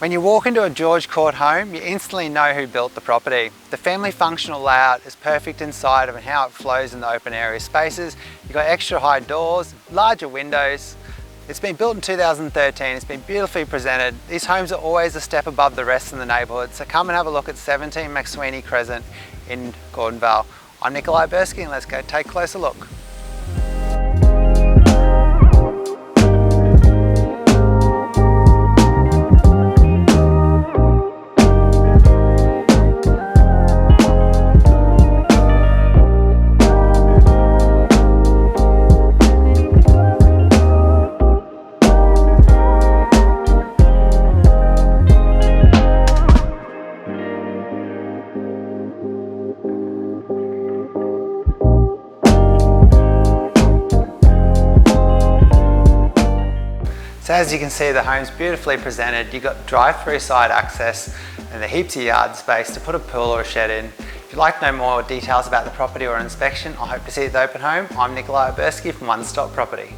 When you walk into a George Court home, you instantly know who built the property. The family functional layout is perfect inside of and how it flows in the open area spaces. You've got extra high doors, larger windows. It's been built in 2013, it's been beautifully presented. These homes are always a step above the rest in the neighbourhood, so come and have a look at 17 McSweeney Crescent in Gordonvale. I'm Nikolai Bursky and let's go take a closer look. So as you can see, the home's beautifully presented. You've got drive-through side access and the heaps of yard space to put a pool or a shed in. If you'd like to know more details about the property or inspection, I hope to see you at the open home. I'm Nikolai Bursky from One Stop Property.